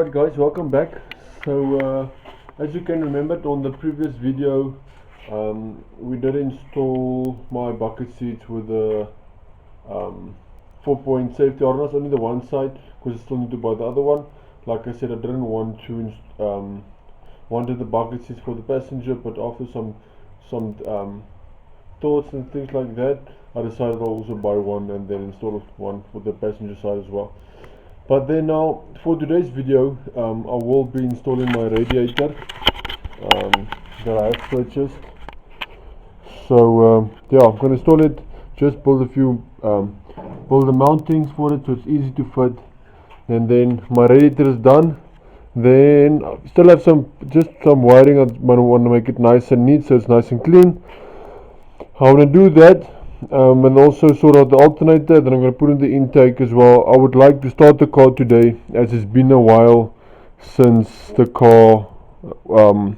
Alright guys, welcome back. So as you can remember, on the previous video we did install my bucket seats with the 4-point safety harness, only the one side because I still need to buy the other one. Like I said, I didn't want to wanted the bucket seats for the passenger, but after some thoughts and things like that, I decided I'll also buy one and then install one for the passenger side as well. But then now for today's video I will be installing my radiator that I have purchased. So yeah, I'm going to install it, just build a few build the mountings for it so it's easy to fit, and then my radiator is done. Then I still have some wiring. I want to make it nice and neat so it's nice and clean. I want to do that and also sort out the alternator. Then I'm going to put in the intake as well. I would like to start the car today, as it's been a while since the car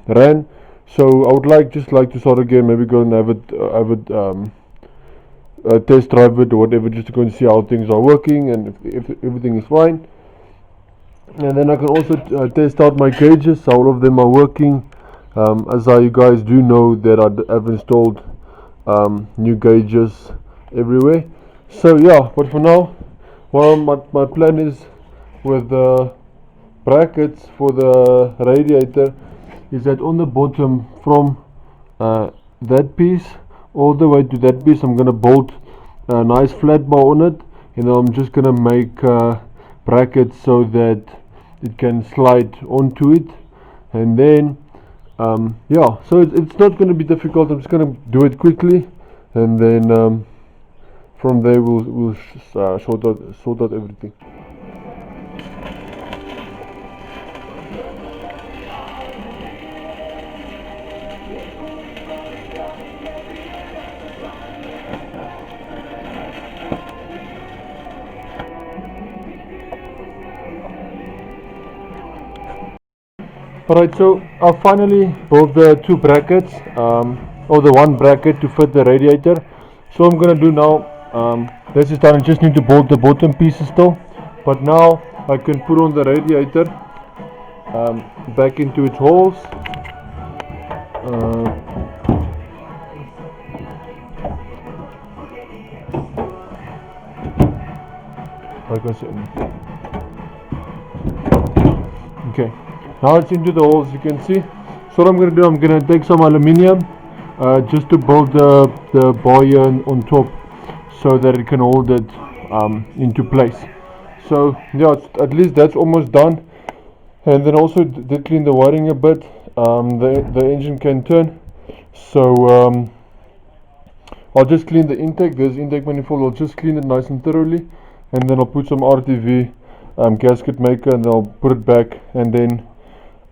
ran. So I would just like to start again, maybe go and have it test drive it or whatever, just to go and see how things are working and if everything is fine. And then I can also test out my gauges, how all of them are working, as you guys do know that I have installed new gauges everywhere. So yeah, but for now, well, my plan is with the brackets for the radiator is that on the bottom from that piece all the way to that piece, I'm gonna bolt a nice flat bar on it, and I'm just gonna make brackets so that it can slide onto it. And then yeah, so it's not going to be difficult. I'm just going to do it quickly, and then from there we'll sort out everything. Alright, so I finally built the two brackets, or the one bracket to fit the radiator. So I'm gonna do now, this is done. I just need to bolt the bottom pieces still, but now I can put on the radiator back into its holes. Like I said, okay. Now it's into the holes, you can see. So what I'm going to do, I'm going to take some aluminium just to build the bar here on top so that it can hold it into place. So yeah, at least that's almost done. And then also did clean the wiring a bit. The engine can turn. So I'll just clean the intake. There's intake manifold. I'll just clean it nice and thoroughly, and then I'll put some RTV gasket maker, and then I'll put it back, and then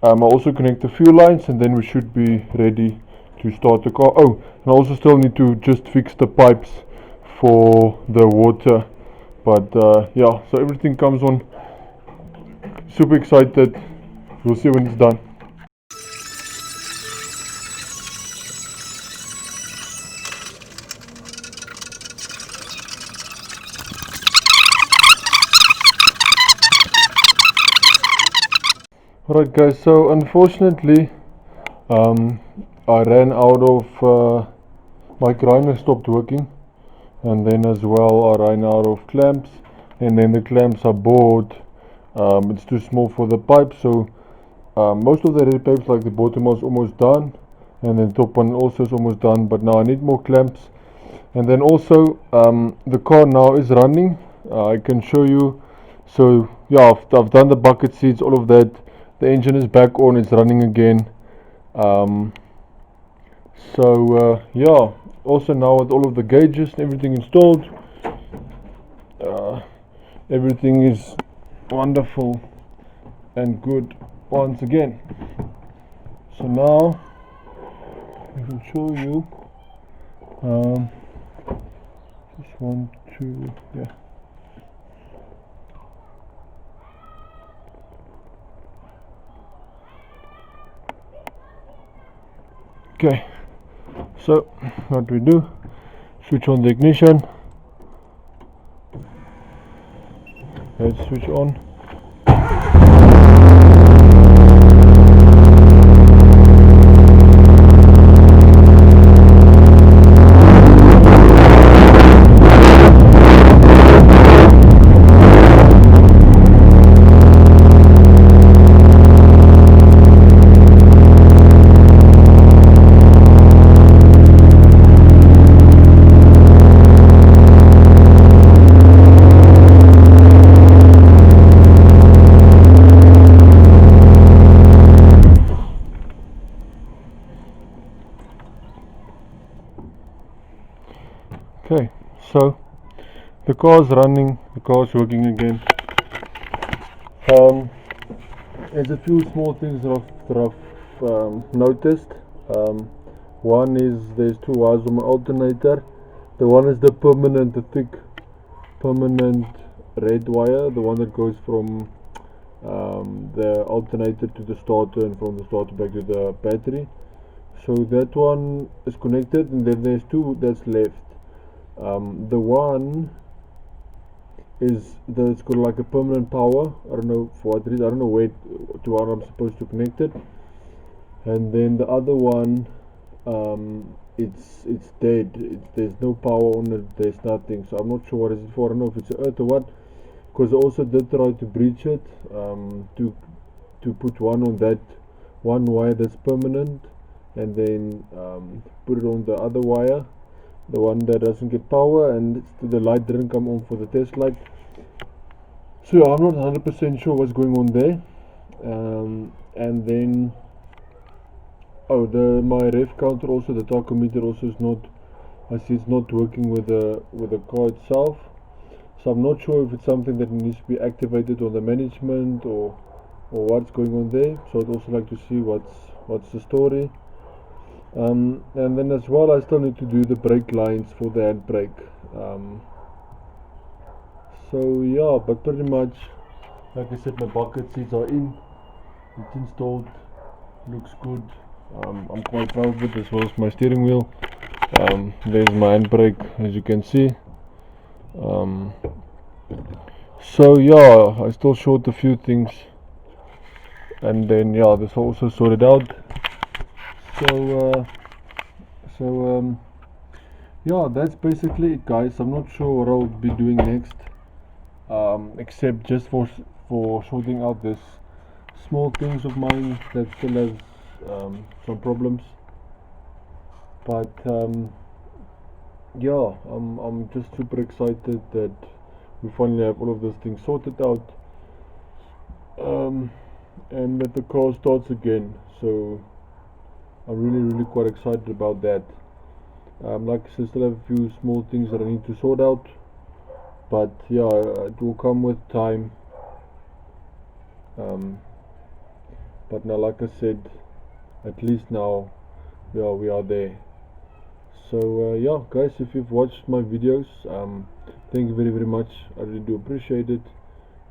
I'll also connect the fuel lines, and then we should be ready to start the car. Oh, and I also still need to just fix the pipes for the water. But yeah, so everything comes on. Super excited. We'll see when it's done. Alright guys, so unfortunately I ran out of my grinder stopped working, and then as well I ran out of clamps, and then the clamps I bought, it's too small for the pipe. So most of the red pipes, like the bottom was almost done, and then the top one also is almost done, but now I need more clamps. And then also the car now is running. I can show you. So yeah, I've done the bucket seats, all of that. The engine is back on, it's running again. Yeah, also now with all of the gauges and everything installed, everything is wonderful and good once again. So now I can show you, just want to, yeah. Okay, so what we do, switch on the ignition, let's switch on. Okay, so the car's running, the car's working again. There's a few small things that I've noticed. Um, One is there's two wires on my alternator. The one is the permanent, the thick permanent red wire, the one that goes from the alternator to the starter and from the starter back to the battery. So that one is connected, and then there's two that's left. The one is that's got like a permanent power. I don't know for what reason. I don't know where to what I'm supposed to connect it. And then the other one, it's dead. There's no power on it. There's nothing. So I'm not sure what is it for. I don't know if it's an earth or what. Because I also did try to breach it. To put one on that one wire that's permanent, and then put it on the other wire, the one that doesn't get power, and the light didn't come on for the test light. So I'm not 100% sure what's going on there. And then my ref counter also, the tachometer also is not, I see it's not working with the car itself. So I'm not sure if it's something that needs to be activated on the management or what's going on there. So I'd also like to see what's the story. And then as well, I still need to do the brake lines for the handbrake. So yeah, but pretty much, like I said, my bucket seats are in. It's installed. Looks good. I'm quite proud of it, as well as my steering wheel. There's my handbrake, as you can see. So yeah, I still showed a few things, and then yeah, this also sorted out. So yeah, that's basically it, guys. I'm not sure what I'll be doing next, except just for sorting out this small things of mine that still has some problems. But yeah, I'm just super excited that we finally have all of those things sorted out, and that the car starts again. So I'm really quite excited about that. Like I said, still have a few small things that I need to sort out, but yeah, it will come with time. Um, but now, like I said, at least now, yeah, we are there. So yeah, guys, if you've watched my videos, thank you very much. I really do appreciate it,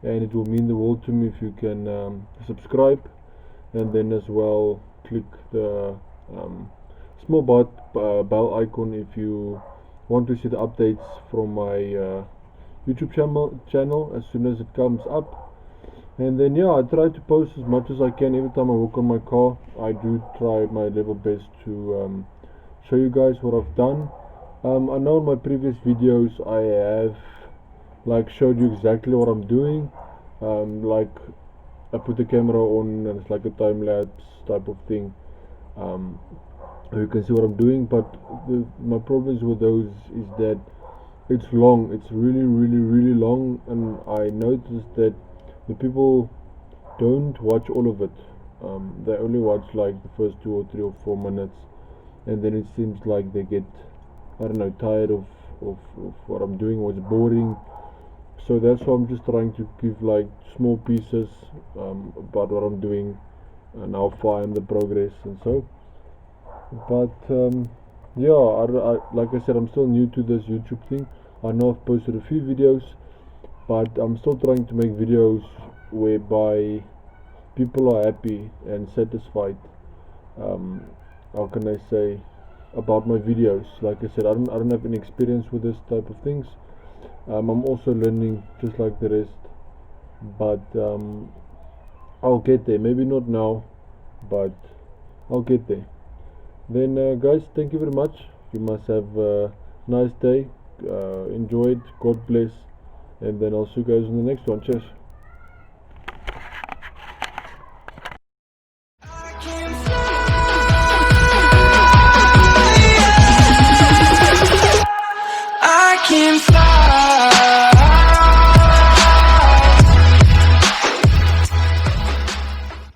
and it will mean the world to me if you can subscribe, and then as well click the small bell icon if you want to see the updates from my YouTube channel as soon as it comes up. And then yeah, I try to post as much as I can every time I work on my car. I do try my level best to show you guys what I've done. I know in my previous videos I have like showed you exactly what I'm doing. Like I put the camera on and it's like a time lapse type of thing. Um, you can see what I'm doing, but my problems with those is that it's long. It's really long, and I noticed that the people don't watch all of it. They only watch like the first 2 or 3 or 4 minutes, and then it seems like they get, I don't know, tired of what I'm doing, or it's boring. So that's why I'm just trying to give like small pieces about what I'm doing and how far I'm the progress and so. But yeah, like I said, I'm still new to this YouTube thing. I know I've posted a few videos, but I'm still trying to make videos whereby people are happy and satisfied. Um, how can I say about my videos? Like I said, I don't have any experience with this type of things. I'm also learning just like the rest, but I'll get there. Maybe not now, but I'll get there. Then, guys, thank you very much. You must have a nice day. Enjoy it. God bless. And then I'll see you guys in the next one. Cheers.